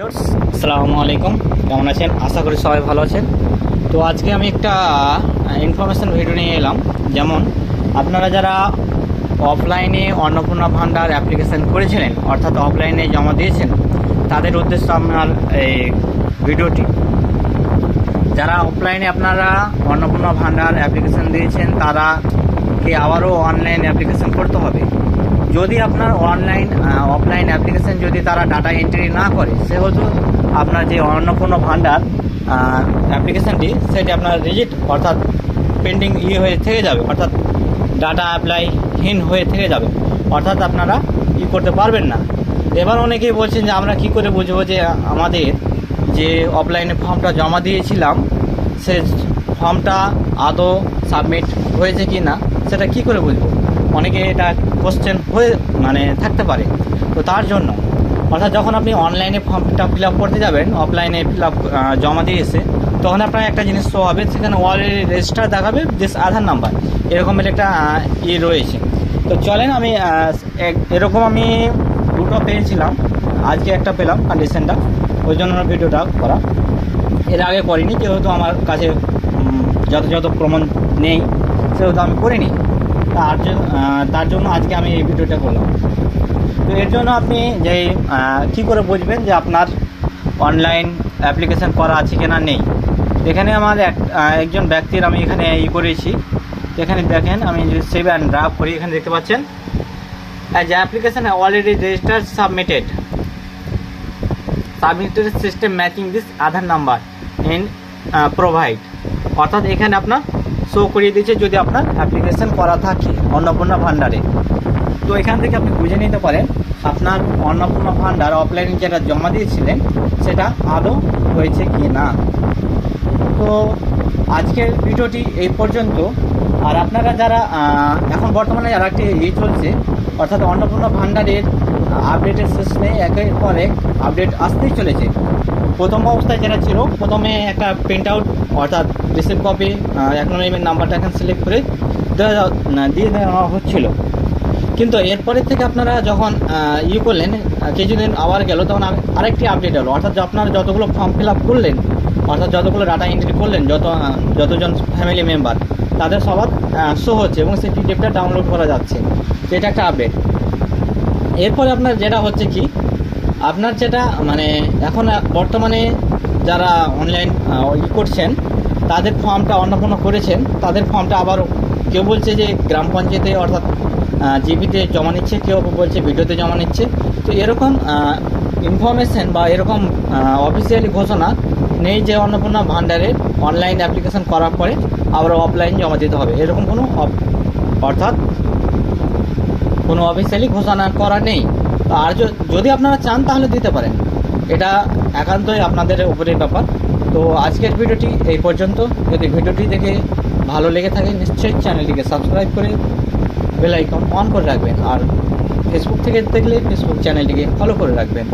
আসসালামু আলাইকুম, কেমন আছেন? আশা করি সবাই ভালো আছেন। তো আজকে আমি একটা ইনফরমেশান ভিডিও নিয়ে এলাম। যেমন আপনারা যারা অফলাইনে অন্নপূর্ণা ভান্ডার অ্যাপ্লিকেশান করেছিলেন, অর্থাৎ অফলাইনে জমা দিয়েছেন, তাদের উদ্দেশ্যে আপনার এই ভিডিওটি। যারা অফলাইনে আপনারা অন্নপূর্ণা ভান্ডার অ্যাপ্লিকেশান দিয়েছেন, তারা কি আবারও অনলাইন অ্যাপ্লিকেশান করতে হবে? যদি আপনার অফলাইন অ্যাপ্লিকেশান যদি তারা ডাটা এন্ট্রি না করে, সেহেতু আপনার যে অন্নপূর্ণা ভান্ডার অ্যাপ্লিকেশানটি সেটি আপনার রিজেক্ট অর্থাৎ পেন্ডিং হয়ে থেকে যাবে, অর্থাৎ ডাটা অ্যাপ্লাইহীন হয়ে থেকে যাবে, অর্থাৎ আপনারা করতে পারবেন না। এবার অনেকেই বলছেন যে আমরা কি করে বুঝবো যে আমাদের যে অফলাইনে ফর্মটা জমা দিয়েছিলাম সে ফর্মটা আদৌ সাবমিট হয়েছে কি না, সেটা কি করে বুঝবো? অনেকে এটা কোশ্চেন হয়ে থাকতে পারে। তো তার জন্য অর্থাৎ যখন আপনি অনলাইনে ফর্মটা ফিল আপ করতে যাবেন, অফলাইনে ফিল আপ জমা দিয়ে এসে, তখন আপনার একটা জিনিস শো হবে, সেখানে অলরেডি রেজিস্টার দেখাবে দিস আধার নাম্বার, এরকমের একটা রয়েছে। তো চলেন আমি এরকম আমি দুটো পেয়েছিলাম, আজকে একটা পেলাম কন্ডিশনটা, ওই জন্য ভিডিওটা করা। এর আগে করিনি, যেহেতু আমার কাছে যথাযথ প্রমাণ নেই, সেহেতু আমি করিনি। তার জন্য আজকে আমি এই ভিডিওটা করলাম। তো এর জন্য আপনি যে কী করে বুঝবেন যে আপনার অনলাইন অ্যাপ্লিকেশান করা আছে কিনা নেই। এখানে আমার একজন ব্যক্তির আমি এখানে করেছি। এখানে দেখেন, আমি যদি সেভ অ্যান্ড ড্রাফট করি, এখানে দেখতে পাচ্ছেন যে application already registered submitted system matching this Aadhaar number in provide, অর্থাৎ এখানে আপনার শো করিয়ে দিয়েছে যদি আপনার অ্যাপ্লিকেশান করা থাকে অন্নপূর্ণা ভান্ডারে। তো এখান থেকে আপনি বুঝে নিতে পারেন আপনার অন্নপূর্ণা ভান্ডার অফলাইনে যেটা জমা দিয়েছিলেন সেটা আদৌ হয়েছে কি না। তো আজকের ভিডিওটি এই পর্যন্ত। আর আপনারা যারা এখন বর্তমানে আর একটি চলছে, অর্থাৎ অন্নপূর্ণা ভান্ডারের আপডেটের শেষ নেই, একের পর এক আপডেট আসতেই চলেছে। প্রথম অবস্থায় যেটা ছিল, প্রথমে একটা প্রিন্ট আউট অর্থাৎ রিসিভ কপি অ্যাকনোলেজমেন্ট নাম্বারটা এখানে সিলেক্ট করে দিয়ে দেওয়া হচ্ছিল। কিন্তু এরপরের থেকে আপনারা যখন করলেন, কিছুদিন আবার গেল, তখন আরেকটি আপডেট হলো, অর্থাৎ আপনারা যতগুলো ফর্ম ফিল আপ করলেন, অর্থাৎ যতগুলো ডাটা এন্ট্রি করলেন, যতজন ফ্যামিলি মেম্বার, তাদের সবার শো হচ্ছে এবং সেই পিডিএফটা ডাউনলোড করা যাচ্ছে। এটা একটা আপডেট। এরপরে আপনার যেটা হচ্ছে কি, আপনার যেটা এখন বর্তমানে যারা অনলাইন করছেন, তাদের ফর্মটা অন্নপূর্ণা করেছেন, তাদের ফর্মটা আবার কেউ বলছে যে গ্রাম পঞ্চায়েতে অর্থাৎ জিপিতে জমা নিচ্ছে, কেউ বলছে ভিডিওতে জমা নিচ্ছে। তো এরকম ইনফরমেশন বা এরকম অফিসিয়ালি ঘোষণা নেই যে অন্নপূর্ণা ভান্ডারে অনলাইন অ্যাপ্লিকেশান করার পরে আবার অফলাইন জমা দিতে হবে, এরকম অর্থাৎ কোনো অফিসিয়ালি ঘোষণা করা নেই। আর যদি আপনারা চান তাহলে দিতে পারেন, এটা একান্তই আপনাদের উপরের ব্যাপার। তো আজকের ভিডিওটি এই পর্যন্ত। যদি ভিডিওটি দেখে ভালো লেগে থাকে, নিশ্চয়ই চ্যানেলটিকে সাবস্ক্রাইব করে বেল আইকন অন করে রাখবেন, আর ফেসবুক থেকে দেখলে ফেসবুক চ্যানেলটিকে ফলো করে রাখবেন।